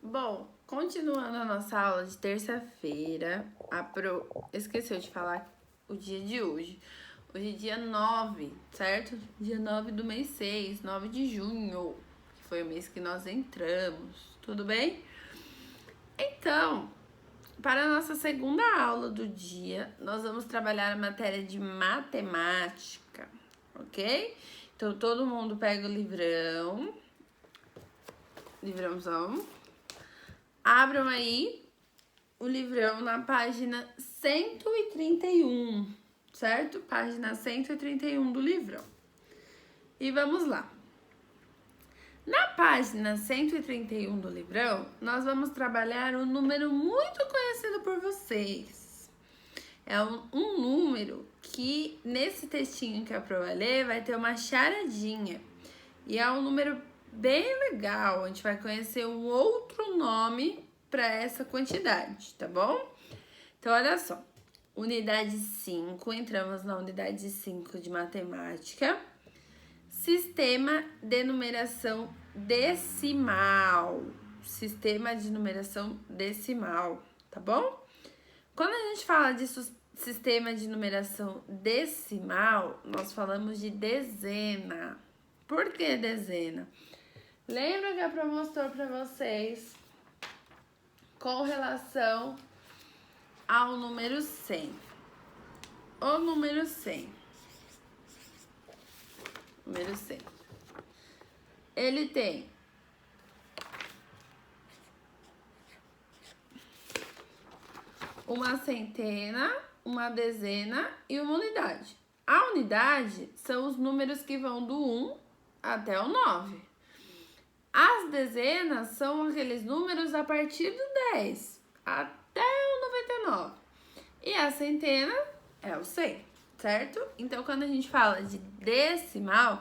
Bom, continuando a nossa aula de terça-feira, esqueceu de falar o dia de hoje. Hoje é dia 9, certo? Dia 9 do mês 6, 9 de junho, que foi o mês que nós entramos, tudo bem? Então, para a nossa segunda aula do dia, nós vamos trabalhar a matéria de matemática, ok? Então, todo mundo pega o livrãozão. Abram aí o livrão na página 131, certo? Página 131 do livrão. E vamos lá. Na página 131 do livrão, nós vamos trabalhar um número muito conhecido por vocês. É um número que, nesse textinho que a Pro vai ler, vai ter uma charadinha. E é um número bem legal. A gente vai conhecer um outro nome para essa quantidade, tá bom? Então, olha só. Unidade 5, entramos na unidade 5 de matemática. Sistema de numeração decimal. Sistema de numeração decimal, tá bom? Quando a gente fala de sistema de numeração decimal, nós falamos de dezena. Por que dezena? Lembra que a Pro mostrou para vocês com relação ao número 100. O número 100. Número 100. Ele tem uma centena, uma dezena e uma unidade. A unidade são os números que vão do 1 até o 9. As dezenas são aqueles números a partir do 10 até o 99. E a centena é o 100, certo? Então, quando a gente fala de decimal,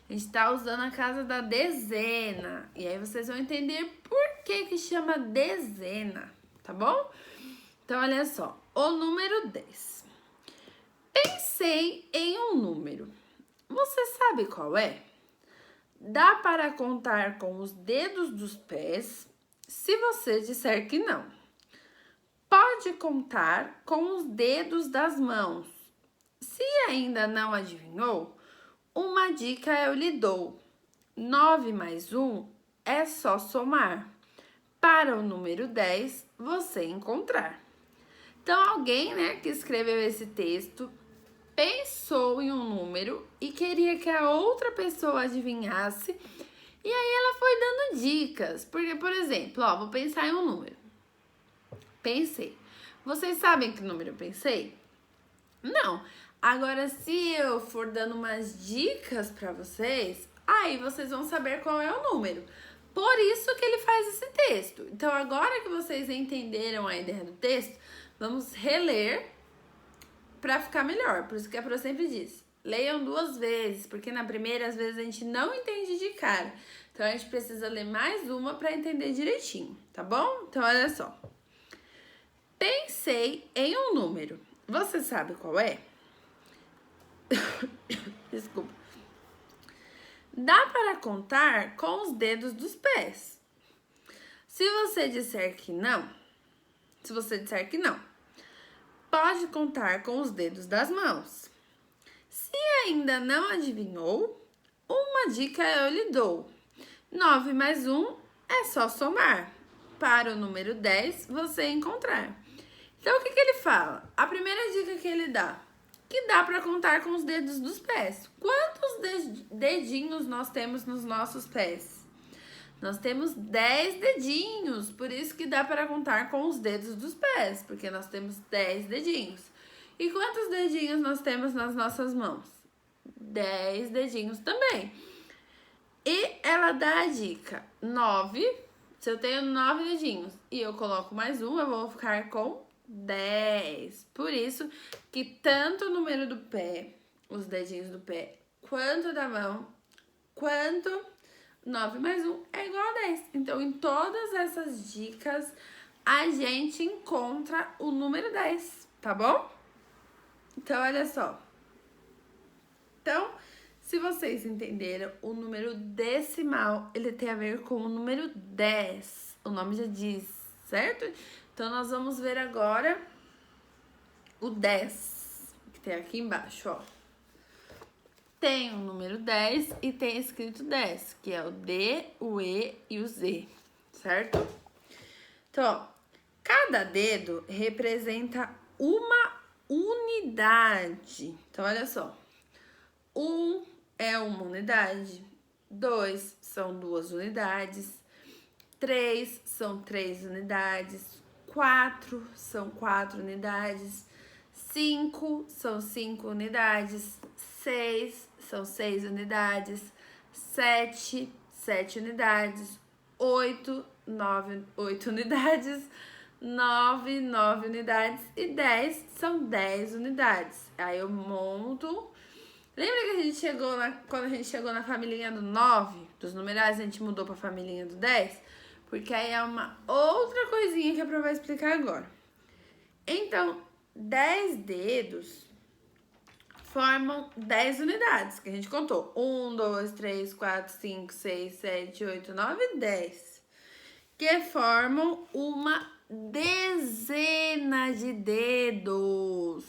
a gente está usando a casa da dezena. E aí vocês vão entender por que chama dezena, tá bom? Então, olha só. O número 10. Pensei em um número. Você sabe qual é? Dá para contar com os dedos dos pés, se você disser que não. Pode contar com os dedos das mãos. Se ainda não adivinhou, uma dica eu lhe dou. 9 mais 1 é só somar. Para o número 10, você encontrar. Então, alguém, que escreveu esse texto pensou em um número e queria que a outra pessoa adivinhasse. E aí ela foi dando dicas. Porque, por exemplo, vou pensar em um número. Pensei. Vocês sabem que número eu pensei? Não. Agora, se eu for dando umas dicas para vocês, aí vocês vão saber qual é o número. Por isso que ele faz esse texto. Então, agora que vocês entenderam a ideia do texto, vamos reler para ficar melhor. Por isso que a Pro sempre diz, leiam 2 vezes, porque na primeira, às vezes, a gente não entende de cara. Então, a gente precisa ler mais uma para entender direitinho, tá bom? Então, olha só. Pensei em um número. Você sabe qual é? Desculpa. Dá para contar com os dedos dos pés. Se você disser que não, pode contar com os dedos das mãos. Se ainda não adivinhou, uma dica eu lhe dou. 9 mais 1 é só somar. Para o número 10, você encontrar. Então, o que ele fala? A primeira dica que ele dá, que dá para contar com os dedos dos pés. Quantos dedinhos nós temos nos nossos pés? Nós temos 10 dedinhos, por isso que dá para contar com os dedos dos pés, porque nós temos 10 dedinhos. E quantos dedinhos nós temos nas nossas mãos? 10 dedinhos também. E ela dá a dica, 9, se eu tenho 9 dedinhos e eu coloco mais um, eu vou ficar com 10. Por isso que tanto o número do pé, os dedinhos do pé, quanto da mão, quanto 9 mais 1 é igual a 10. Então, em todas essas dicas, a gente encontra o número 10, tá bom? Então, olha só. Então, se vocês entenderam, o número decimal, ele tem a ver com o número 10. o nome já diz, certo? Então, nós vamos ver agora o 10, que tem aqui embaixo, ó. Tem o número 10 e tem escrito 10, que é o D, o E e o Z, certo? Então, ó, cada dedo representa uma unidade. Então, olha só. 1 é uma unidade, 2 são 2 unidades, 3 são 3 unidades, 4 são 4 unidades, 5 são 5 unidades, 6 são 6 unidades, 7, 7 unidades, 8, 8 unidades, 9, 9 unidades e 10 são 10 unidades. Aí eu monto. Lembra que a gente chegou quando a gente chegou na família do 9, dos numerais, a gente mudou pra família do 10? Porque aí é uma outra coisinha que a Pro vai explicar agora. Então, 10 dedos formam 10 unidades, que a gente contou. 1, 2, 3, 4, 5, 6, 7, 8, 9, 10. Que formam uma dezena de dedos.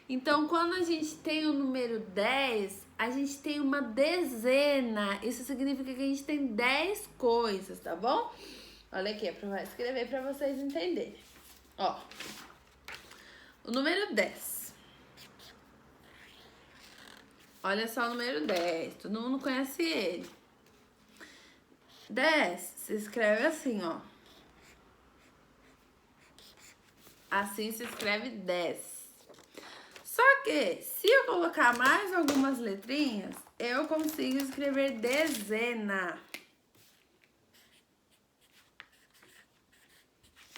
Então, quando a gente tem o número 10, a gente tem uma dezena. Isso significa que a gente tem 10 coisas, tá bom? Olha aqui, vai escrever para vocês entenderem. Ó, o número 10. Olha só o número 10, todo mundo conhece ele. 10 se escreve assim, ó. Assim se escreve 10. Só que, se eu colocar mais algumas letrinhas, eu consigo escrever dezena.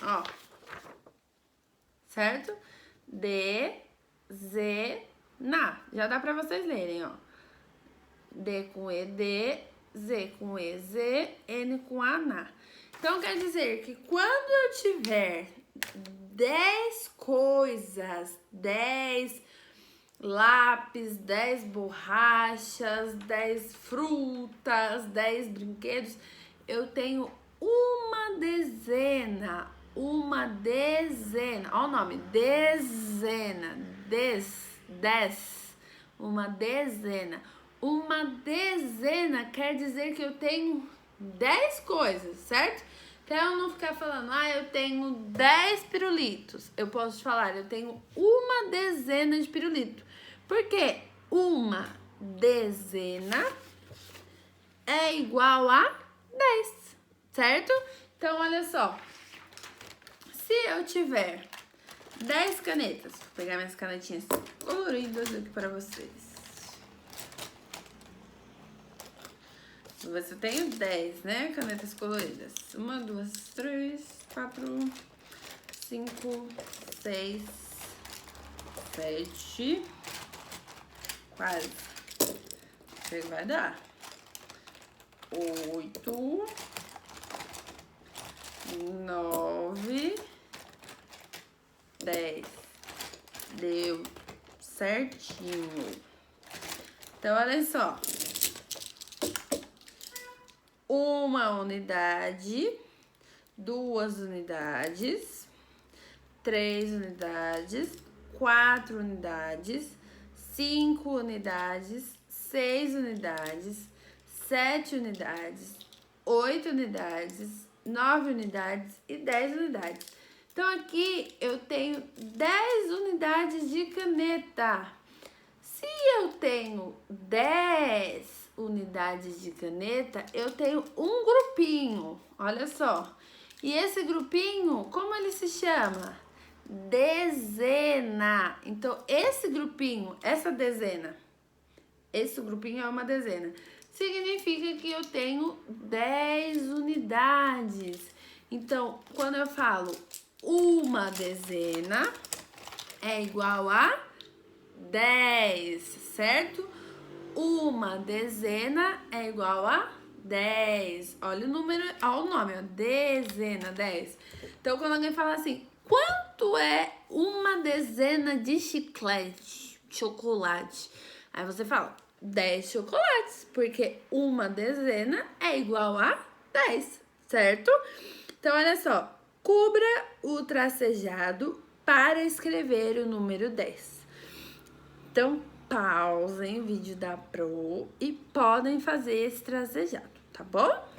Ó. Certo? Dezena. Já dá pra vocês lerem, ó. D com E, D. Z com E, Z. N com A, na. Então, quer dizer que quando eu tiver 10 coisas, 10 lápis, 10 borrachas, 10 frutas, 10 brinquedos, eu tenho uma dezena. Uma dezena. Olha o nome, dezena. Uma dezena. Uma dezena quer dizer que eu tenho 10 coisas, certo? Então, eu não ficar falando, eu tenho 10 pirulitos. Eu posso falar, eu tenho uma dezena de pirulitos. Porque uma dezena é igual a 10, certo? Então, olha só. Se eu tiver 10 canetas, vou pegar minhas canetinhas coloridas aqui para vocês. Vou ver se eu tenho 10, né? Canetas coloridas. 1, 2, 3, 4, 5, 6, 7, quase. Não sei o que vai dar. 8, 9, 10. Deu certinho. Então, olha só. Uma unidade, 2 unidades, 3 unidades, 4 unidades, 5 unidades, 6 unidades, 7 unidades, 8 unidades, 9 unidades e 10 unidades. Então, aqui eu tenho 10 unidades de caneta. Se eu tenho 10 unidades de caneta, eu tenho um grupinho, olha só. E esse grupinho, como ele se chama? Dezena. Então, esse grupinho, essa dezena, esse grupinho é uma dezena. Significa que eu tenho 10 unidades. Então, quando eu falo uma dezena, é igual a 10, certo? Uma dezena é igual a 10. Olha o número, olha o nome, ó, dezena, 10. Então, quando alguém fala assim, quanto é uma dezena de chocolate? Aí você fala, 10 chocolates, porque uma dezena é igual a 10, certo? Então, olha só. Cubra o tracejado para escrever o número 10. Então, pausem o vídeo da Pro e podem fazer esse tracejado, tá bom?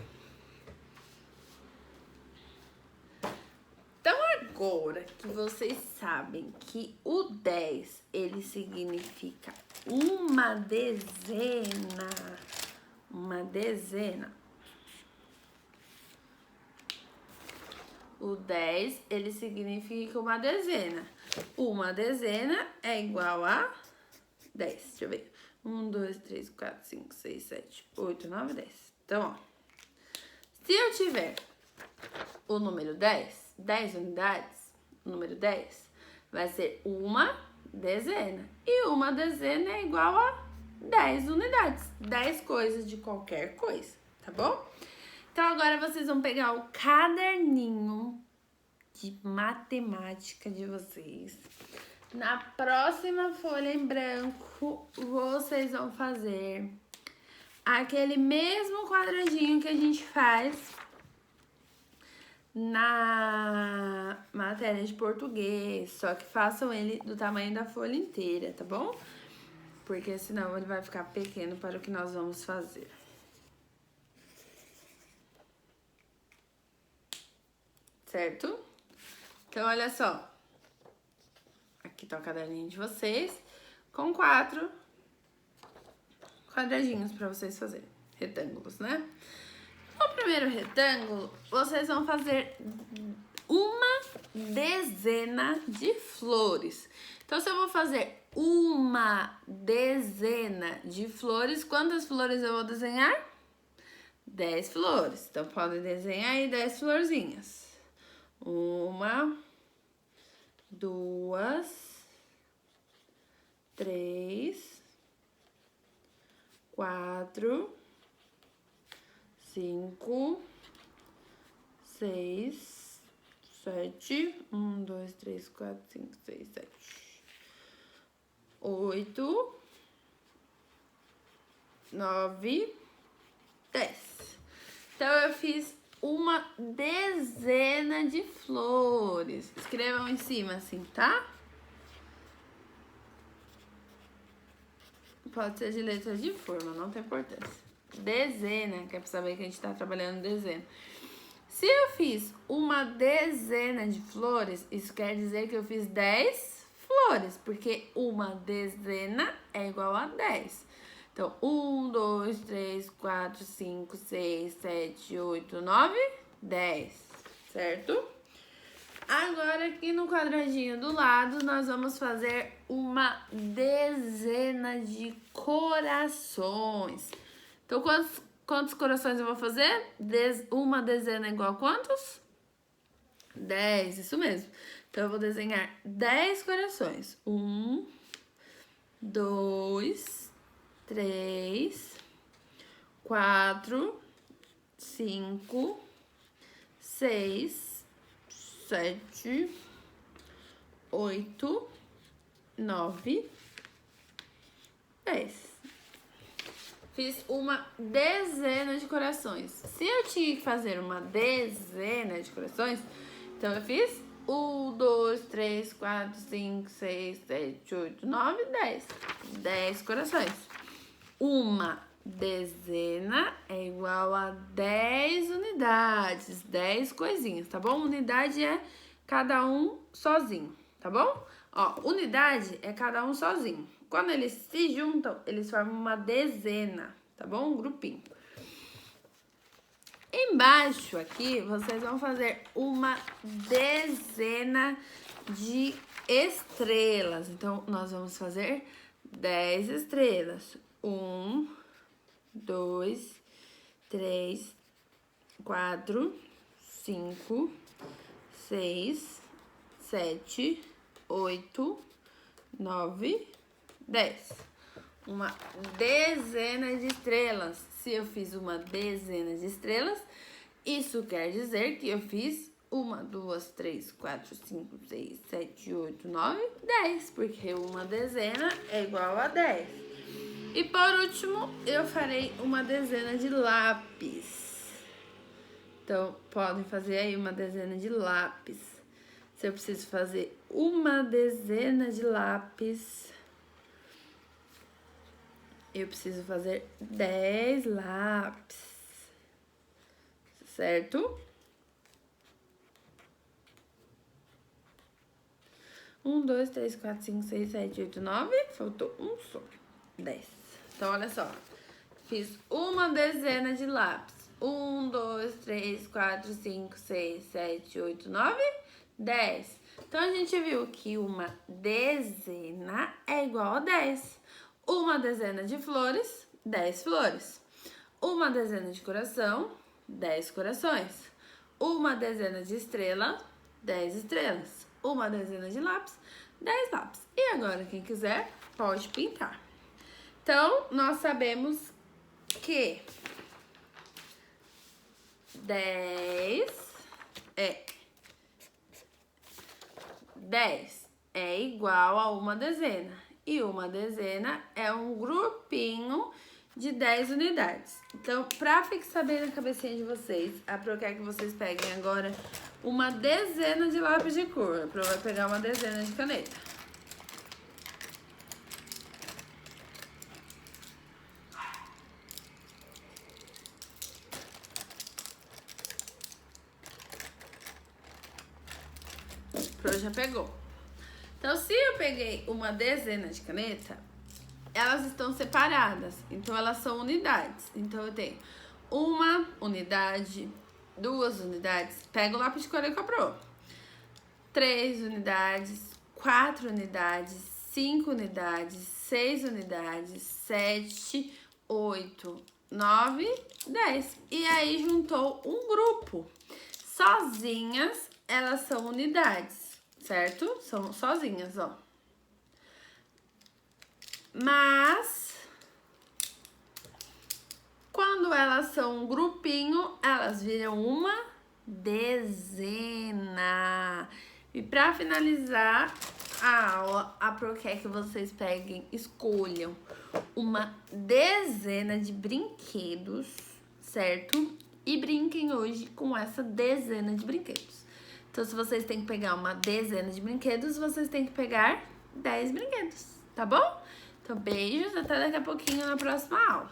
Então, agora que vocês sabem que o 10, ele significa uma dezena. O 10, ele significa uma dezena. Uma dezena é igual a 10. Deixa eu ver. 1, 2, 3, 4, 5, 6, 7, 8, 9, 10. Então, ó. Se eu tiver o número 10, 10 unidades, o número 10 vai ser uma dezena. E uma dezena é igual a 10 unidades. 10 coisas de qualquer coisa, tá bom? Então, agora vocês vão pegar o caderninho de matemática de vocês. Na próxima folha em branco, vocês vão fazer aquele mesmo quadradinho que a gente faz na matéria de português, só que façam ele do tamanho da folha inteira, tá bom? Porque senão ele vai ficar pequeno para o que nós vamos fazer. Certo? Então, olha só. Aqui tá o caderninho de vocês, com 4 quadradinhos para vocês fazerem. Retângulos, né? No primeiro retângulo, vocês vão fazer uma dezena de flores. Então, se eu vou fazer uma dezena de flores, quantas flores eu vou desenhar? 10 flores. Então, podem desenhar aí 10 florzinhas. 1, 2, 3, 4, 5, 6, 7, 1, 2, 3, 4, 5, 6, 7, 8, 9, 10. Então, eu fiz uma dezena de flores. Escrevam em cima assim, tá? Pode ser de letra de forma, não tem importância. Dezena, que é pra saber que a gente tá trabalhando dezena. Se eu fiz uma dezena de flores, isso quer dizer que eu fiz 10 flores, porque uma dezena é igual a 10. Então, 1, 2, 3, 4, 5, 6, 7, 8, 9, 10, certo? Agora, aqui no quadradinho do lado, nós vamos fazer uma dezena de corações. Então, quantos corações eu vou fazer? Uma dezena é igual a quantos? 10, isso mesmo. Então, eu vou desenhar 10 corações. 1, 2, 3, 4, 5, 6, 7, 8, 9, 10. Fiz uma dezena de corações. Se eu tinha que fazer uma dezena de corações, então eu fiz 1, 2, 3, 4, 5, 6, 7, 8, 9, 10. 10 corações. Uma dezena é igual a 10 unidades, 10 coisinhas, tá bom? Unidade é cada um sozinho, tá bom? Ó, unidade é cada um sozinho. Quando eles se juntam, eles formam uma dezena, tá bom? Um grupinho. Embaixo aqui, vocês vão fazer uma dezena de estrelas. Então, nós vamos fazer 10 estrelas. 1, 2, 3, 4, 5, 6, 7, 8, 9, 10. Uma dezena de estrelas. Se eu fiz uma dezena de estrelas, isso quer dizer que eu fiz 1, 2, 3, 4, 5, 6, 7, 8, 9, 10. Porque uma dezena é igual a 10. E por último, eu farei uma dezena de lápis. Então, podem fazer aí uma dezena de lápis. Se eu preciso fazer uma dezena de lápis, eu preciso fazer 10 lápis, certo? 1, 2, 3, 4, 5, 6, 7, 8, 9. Faltou um só. 10. Então, olha só. Fiz uma dezena de lápis. 1, 2, 3, 4, 5, 6, 7, 8, 9, 10. Então, a gente viu que uma dezena é igual a 10. Uma dezena de flores, 10 flores. Uma dezena de coração, 10 corações. Uma dezena de estrela, 10 estrelas. Uma dezena de lápis, 10 lápis. E agora, quem quiser, pode pintar. Então, nós sabemos que 10 é igual a uma dezena. E uma dezena é um grupinho de 10 unidades. Então, pra fixar bem na cabecinha de vocês, a Pro quer que vocês peguem agora uma dezena de lápis de cor. A Pro vai pegar uma dezena de caneta. A Pro já pegou. Então, se eu peguei uma dezena de caneta, elas estão separadas, então elas são unidades. Então, eu tenho uma unidade, 2 unidades, pega o lápis de cor e comprou. 3 unidades, 4 unidades, 5 unidades, 6 unidades, 7, 8, 9, 10. E aí, juntou um grupo. Sozinhas, elas são unidades, certo? São sozinhas, ó. Mas, quando elas são um grupinho, elas viram uma dezena. E pra finalizar a aula, a Pro quer que vocês peguem, escolham uma dezena de brinquedos, certo? E brinquem hoje com essa dezena de brinquedos. Então, se vocês têm que pegar uma dezena de brinquedos, vocês têm que pegar 10 brinquedos, tá bom? Então, beijos, até daqui a pouquinho na próxima aula.